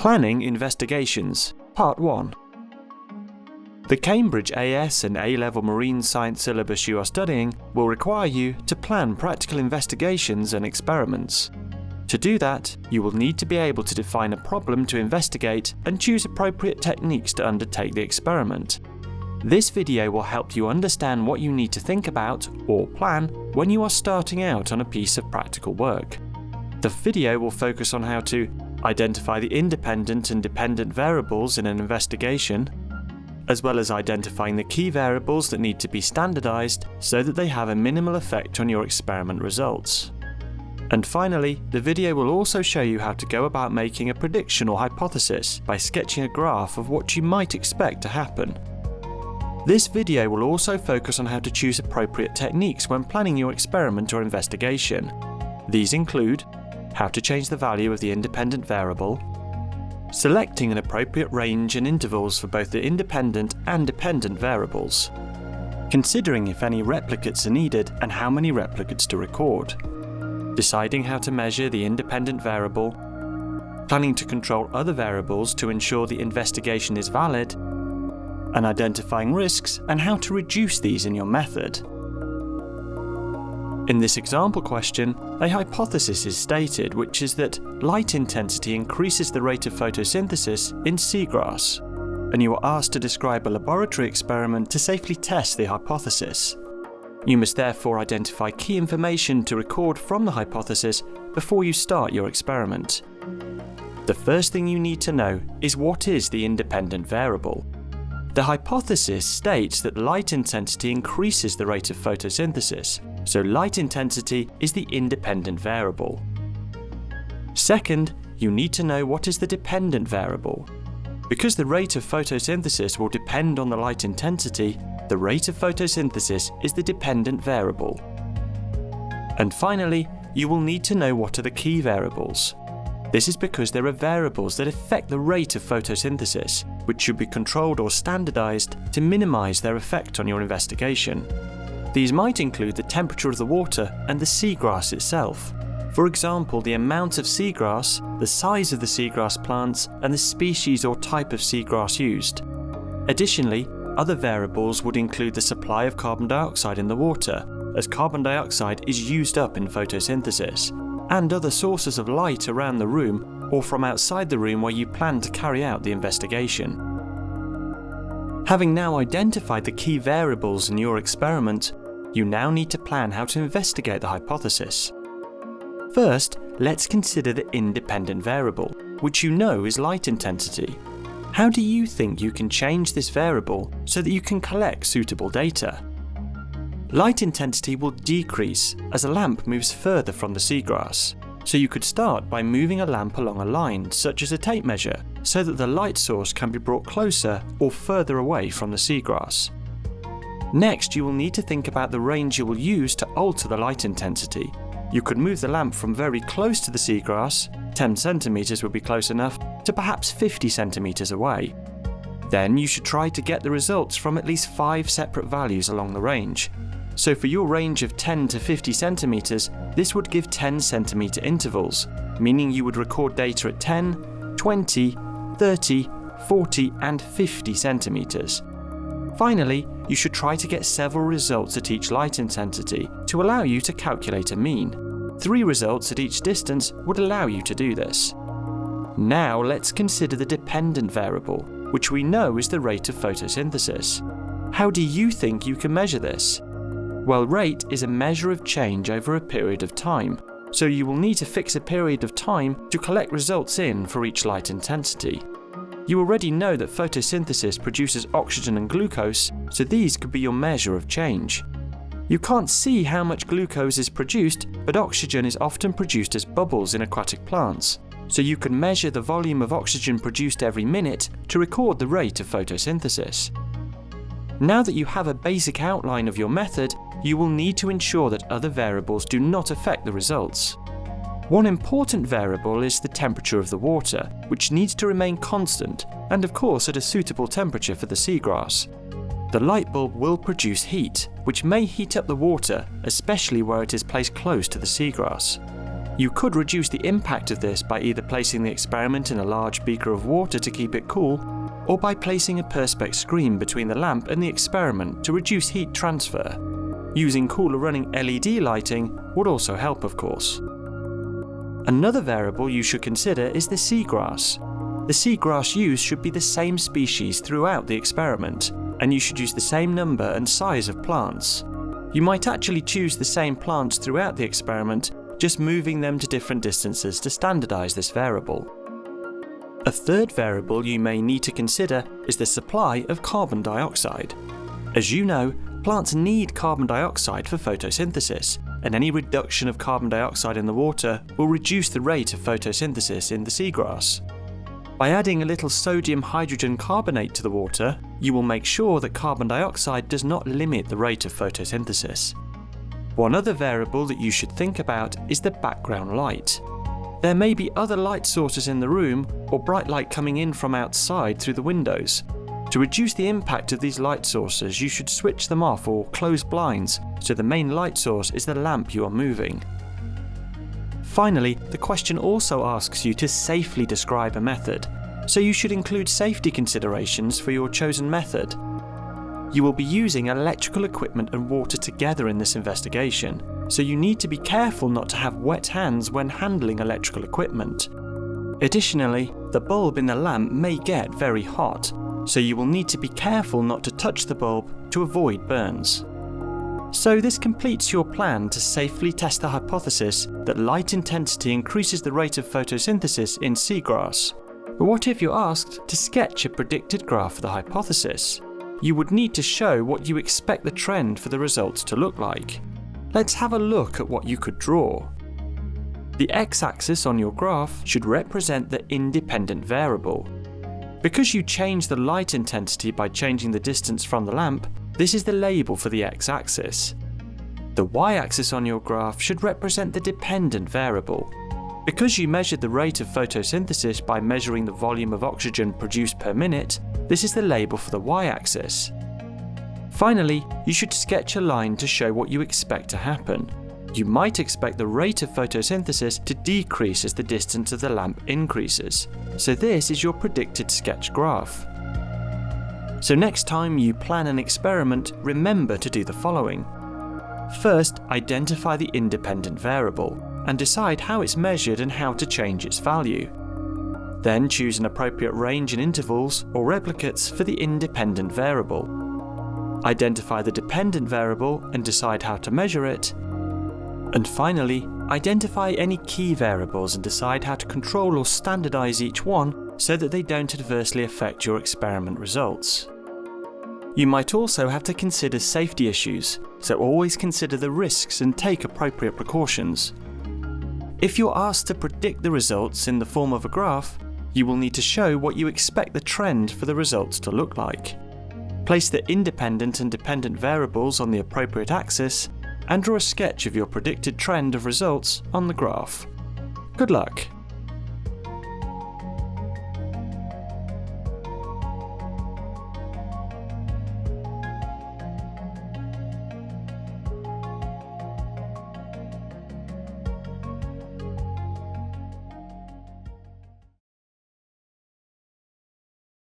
Planning Investigations, Part 1. The Cambridge AS and A-Level Marine Science syllabus you are studying will require you to plan practical investigations and experiments. To do that, you will need to be able to define a problem to investigate and choose appropriate techniques to undertake the experiment. This video will help you understand what you need to think about or plan when you are starting out on a piece of practical work. The video will focus on how to identify the independent and dependent variables in an investigation, as well as identifying the key variables that need to be standardized so that they have a minimal effect on your experiment results. And finally, the video will also show you how to go about making a prediction or hypothesis by sketching a graph of what you might expect to happen. This video will also focus on how to choose appropriate techniques when planning your experiment or investigation. These include how to change the value of the independent variable, selecting an appropriate range and intervals for both the independent and dependent variables, considering if any replicates are needed and how many replicates to record, deciding how to measure the independent variable, planning to control other variables to ensure the investigation is valid, and identifying risks and how to reduce these in your method. In this example question, a hypothesis is stated, which is that light intensity increases the rate of photosynthesis in seagrass, and you are asked to describe a laboratory experiment to safely test the hypothesis. You must therefore identify key information to record from the hypothesis before you start your experiment. The first thing you need to know is what is the independent variable. The hypothesis states that light intensity increases the rate of photosynthesis, so light intensity is the independent variable. Second, you need to know what is the dependent variable. Because the rate of photosynthesis will depend on the light intensity, the rate of photosynthesis is the dependent variable. And finally, you will need to know what are the key variables. This is because there are variables that affect the rate of photosynthesis, which should be controlled or standardized to minimize their effect on your investigation. These might include the temperature of the water and the seagrass itself. For example, the amount of seagrass, the size of the seagrass plants, and the species or type of seagrass used. Additionally, other variables would include the supply of carbon dioxide in the water, as carbon dioxide is used up in photosynthesis, and other sources of light around the room or from outside the room where you plan to carry out the investigation. Having now identified the key variables in your experiment, you now need to plan how to investigate the hypothesis. First, let's consider the independent variable, which you know is light intensity. How do you think you can change this variable so that you can collect suitable data? Light intensity will decrease as a lamp moves further from the seagrass, so you could start by moving a lamp along a line, such as a tape measure, so that the light source can be brought closer or further away from the seagrass. Next, you will need to think about the range you will use to alter the light intensity. You could move the lamp from very close to the seagrass, 10 centimeters would be close enough, to perhaps 50 centimeters away. Then you should try to get the results from at least 5 separate values along the range. So for your range of 10 to 50 centimeters, this would give 10 centimeter intervals, meaning you would record data at 10, 20, 30, 40 and 50 centimeters. Finally, you should try to get several results at each light intensity to allow you to calculate a mean. 3 results at each distance would allow you to do this. Now let's consider the dependent variable, which we know is the rate of photosynthesis. How do you think you can measure this? Well, rate is a measure of change over a period of time, so you will need to fix a period of time to collect results in for each light intensity. You already know that photosynthesis produces oxygen and glucose, so these could be your measure of change. You can't see how much glucose is produced, but oxygen is often produced as bubbles in aquatic plants, so you can measure the volume of oxygen produced every minute to record the rate of photosynthesis. Now that you have a basic outline of your method, you will need to ensure that other variables do not affect the results. One important variable is the temperature of the water, which needs to remain constant and of course at a suitable temperature for the seagrass. The light bulb will produce heat, which may heat up the water, especially where it is placed close to the seagrass. You could reduce the impact of this by either placing the experiment in a large beaker of water to keep it cool, or by placing a perspex screen between the lamp and the experiment to reduce heat transfer. Using cooler running LED lighting would also help, of course. Another variable you should consider is the seagrass. The seagrass used should be the same species throughout the experiment, and you should use the same number and size of plants. You might actually choose the same plants throughout the experiment, just moving them to different distances to standardize this variable. A third variable you may need to consider is the supply of carbon dioxide. As you know, plants need carbon dioxide for photosynthesis, and any reduction of carbon dioxide in the water will reduce the rate of photosynthesis in the seagrass. By adding a little sodium hydrogen carbonate to the water, you will make sure that carbon dioxide does not limit the rate of photosynthesis. One other variable that you should think about is the background light. There may be other light sources in the room or bright light coming in from outside through the windows. To reduce the impact of these light sources, you should switch them off or close blinds so the main light source is the lamp you are moving. Finally, the question also asks you to safely describe a method, so you should include safety considerations for your chosen method. You will be using electrical equipment and water together in this investigation, so you need to be careful not to have wet hands when handling electrical equipment. Additionally, the bulb in the lamp may get very hot, so you will need to be careful not to touch the bulb to avoid burns. So this completes your plan to safely test the hypothesis that light intensity increases the rate of photosynthesis in seagrass. But what if you're asked to sketch a predicted graph for the hypothesis? You would need to show what you expect the trend for the results to look like. Let's have a look at what you could draw. The x-axis on your graph should represent the independent variable. Because you change the light intensity by changing the distance from the lamp, this is the label for the x-axis. The y-axis on your graph should represent the dependent variable. Because you measured the rate of photosynthesis by measuring the volume of oxygen produced per minute, this is the label for the y-axis. Finally, you should sketch a line to show what you expect to happen. You might expect the rate of photosynthesis to decrease as the distance of the lamp increases. So this is your predicted sketch graph. So next time you plan an experiment, remember to do the following. First, identify the independent variable and decide how it's measured and how to change its value. Then choose an appropriate range and intervals or replicates for the independent variable. Identify the dependent variable and decide how to measure it. And finally, identify any key variables and decide how to control or standardize each one so that they don't adversely affect your experiment results. You might also have to consider safety issues, so always consider the risks and take appropriate precautions. If you're asked to predict the results in the form of a graph, you will need to show what you expect the trend for the results to look like. Place the independent and dependent variables on the appropriate axis and draw a sketch of your predicted trend of results on the graph. Good luck!